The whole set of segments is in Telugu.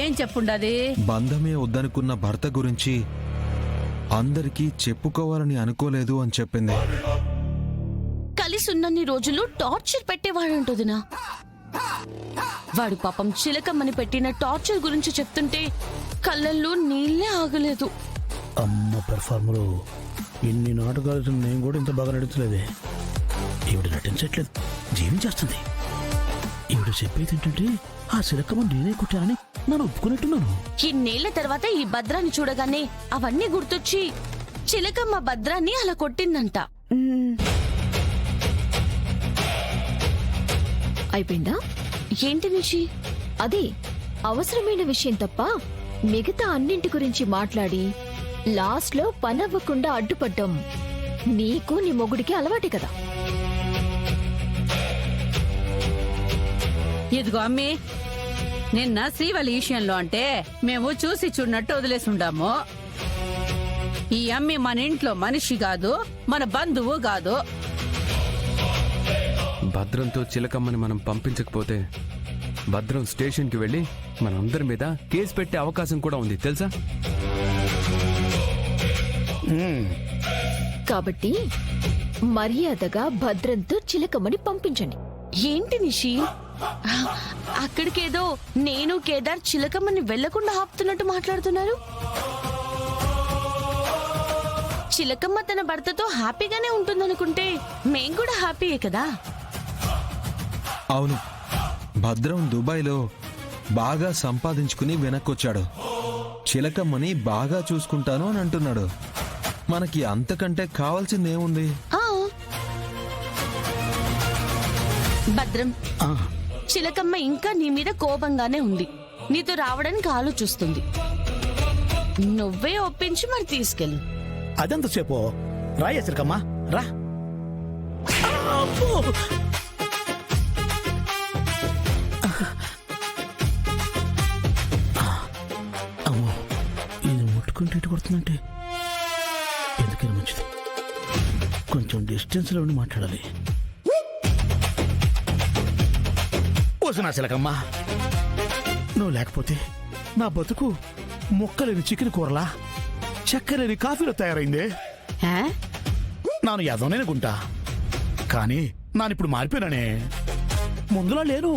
ఏం చెప్పుండది? బంధమే వద్దనుకున్న భర్త గురించి అందరికీ చెప్పుకోవాలని అనుకోలేదు అని చెప్పింది. కలిసి ఉన్నన్ని రోజులు టార్చర్ పెట్టేవాడంటదినా. వాడు పాపం చిలకమ్మని పెట్టిన టార్చర్ గురించి చెప్తుంటే కళ్ళల్లో నీళ్ళే ఆగలేదు. అమ్మ పెర్ఫార్మరు ఇన్ని నాటకాలు నేను కూడా ఇంత బాగా నడుచలేదే. ఈవిడ నటించట్లేదు, జీవించేస్తుంది. ఈవిడ చెప్పేది ఏంటంటే ఆ చిలకమ్మ నేనే కుట్టానని నన్ను ఒప్పుకున్నట్టున్నాను. ఇన్నేళ్ల తర్వాత ఈ భద్రాన్ని చూడగానే అవన్నీ గుర్తొచ్చి చిలకమ్మ భద్రాన్ని అలా కొట్టిందంట. అయిపోయిందా? ఏంటి నిషి? అదే అవసరమైన విషయం తప్ప మిగతా అన్నింటి గురించి మాట్లాడి లాస్ట్ లో పనవ్వకుండా అడ్డుపడ్డం నీకు నీ మొగుడికి అలవాటే కదా. ఇదిగో అమ్మి, నిన్న శ్రీవల్లి విషయంలో అంటే మేము చూసి చూడనట్టు వదిలేసి ఉండాము. ఈ అమ్మి మన ఇంట్లో మనిషి కాదు, మన బంధువు కాదు. భద్రంతో చిలకమ్మని మనం పంపించకపోతే భద్రం స్టేషన్కి వెళ్ళి మనందరి మీద కేసు పెట్టే అవకాశం కూడా ఉంది తెలుసా? కాబట్టి మర్యాదగా భద్రంతో చిలకమ్మని పంపించండి. ఏంటి నిషి? అక్కడికేదో నేను కేదార్ చిలకమ్మని వెళ్లకుండా ఆపుతున్నట్టు మాట్లాడుతున్నారు. చిలకమ్మ తన భర్తతో హ్యాపీగానే ఉంటుందనుకుంటే మేం కూడా హ్యాపీయే కదా. అవును, భద్రం దుబాయ్లో బాగా సంపాదించుకుని వెనక్కొచ్చాడు. చిలకమ్మని బాగా చూసుకుంటాను అని అంటున్నాడు. మనకి అంతకంటే కావాల్సిందేముంది? భద్రం, చిలకమ్మ ఇంకా నీ మీద కోపంగానే ఉంది. నీతో రావడానికి ఆలోచిస్తుంది. నువ్వే ఒప్పించి మరి తీసుకెళ్ళు. అదెంతసేపు రాయ చిలకమ్మ రా. అమ్మో, ఇది ముట్టుకుంటే ఇటు కొడుతుందంటే ఎందుకైనా మంచిది. కొంచెం డిస్టెన్స్ లో ఉండి మాట్లాడాలి. వస్తున్నా చిలకమ్మ, నువ్వు లేకపోతే నా బతుకు మొక్కలేని చికెన్ కూరలా చక్కలేని కాఫీలో తయారైందే. నాను యాదవనేనుకుంటా, కానీ నానిప్పుడు మారిపోయినానే. ముందులా లేను.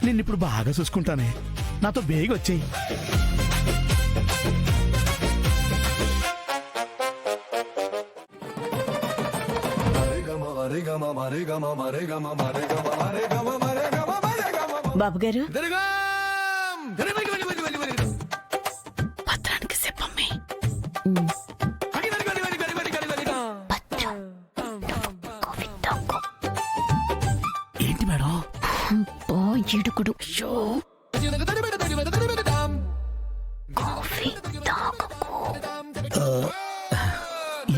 నిన్నిప్పుడు బాగా చూసుకుంటానే. నాతో బేగ వచ్చేయి. బాబు గారు, భద్రానికి చెప్పమ్మే. ఏంటి మేడం? ఇడుకుడు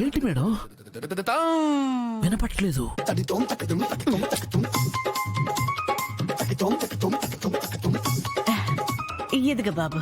ఏంటి మేడం? వినపట్లేదు. ఎదుగ బాబు.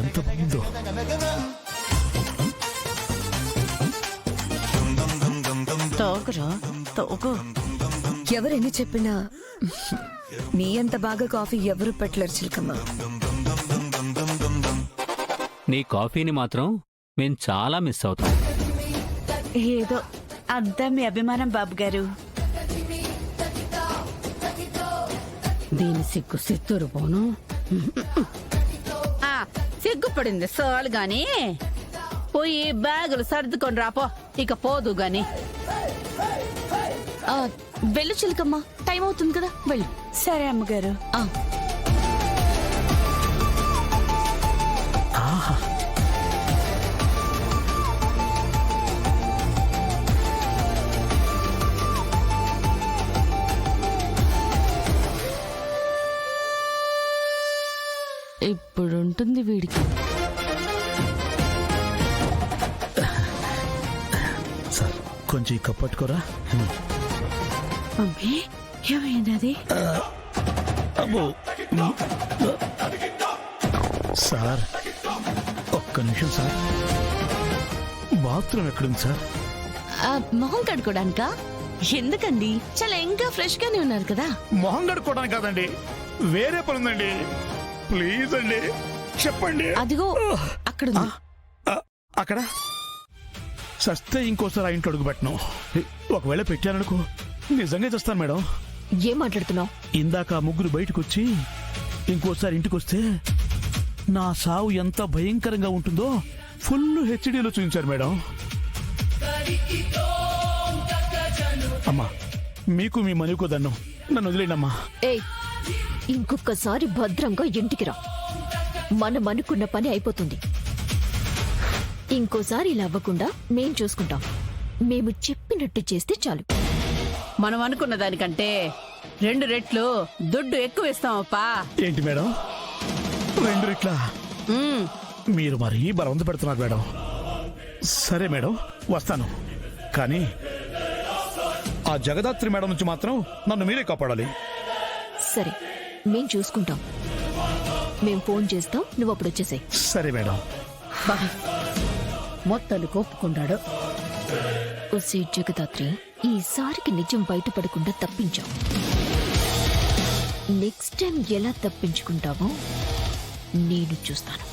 ఎంత బాగుందో. ఎవరెన్ని చెప్పినా నీ అంత బాగా కాఫీ ఎవరు పెట్టలేరు చిలకమ్మ. నీ కాఫీని మాత్రం మేం చాలా మిస్ అవుతాం. ఏదో అంతా మీ అభిమానం బాబు గారు. దీని సిగ్గు సిత్తూరు పోను. సిగ్గుపడింది సోలు గాని పోయి బ్యాగులు సర్దుకొని రాపో, ఇక పోదు గాని. వెళ్ళు చిలకమ్మ, టైం అవుతుంది కదా, వెళ్ళు. సరే అమ్మగారు. ఇప్పుడుంటుంది వీడికి. కొంచెం ఈ కప్పు పట్టుకోరా. మమ్మీ ఏమైంది? అబ్బో. సార్ ఒక్క నిమిషం సార్. బాత్రూమ్ ఎక్కడుంది సార్? మొహం కడుక్కోడానికా? ఎందుకండి? చాలా ఇంకా ఫ్రెష్ గానే ఉన్నారు కదా. మొహం కడుక్కోవడానికి కాదండి, వేరే పని ఉందండి. ప్లీజ్ అండి చెప్పండి. అదిగో అక్కడ ఉంది. అక్కడ సస్తే ఇంకోసారి ఆ ఇంట్లో అడుగు పెట్టను. ఒకవేళ పెట్టాననుకో నిజంగా చేస్తాను మేడం. ఏం మాట్లాడుతున్నావు? ఇందాక ఆ ముగ్గురు బయటకు వచ్చి ఇంకోసారి ఇంటికి వస్తే నా సావు ఎంత భయంకరంగా ఉంటుందో ఫుల్ హెచ్డీలో చూపించారు మేడం. అమ్మా మీకు మీ మనీకో దన్నం, నన్ను వదిలేండమ్మా. ఏయ్, ఇంకొకసారి భద్రంగా ఇంటికి రా. మనం అనుకున్న పని అయిపోతుంది. ఇంకోసారి ఇలా అవ్వకుండా మేం చూసుకుంటాం. మేము చెప్పినట్టు చేస్తే చాలు. మనం అనుకున్న దానికంటే 2 రెట్లు దుడ్డు ఎక్కువ ఇస్తామప్పా. ఏంటి మేడం 2 రెట్లా? మీరు మరీ బలవంత పెడుతున్నారు మేడం. సరే మేడం వస్తాను, కానీ ఆ జగదాత్రి మేడం నుంచి మాత్రం నన్ను మీరే కాపాడాలి. సరే మేం చూసుకుంటాం. మేం ఫోన్ చేస్తాం, నువ్వు అప్పుడు వచ్చేసాయి. సరే మేడం. మొత్తానికి ఒప్పుకున్నాడు. ఒసే జగదాత్రి, ఈసారికి నిజం బయటపడకుండా తప్పించాం. నెక్స్ట్ టైం ఎలా తప్పించుకుంటావో నేను చూస్తాను.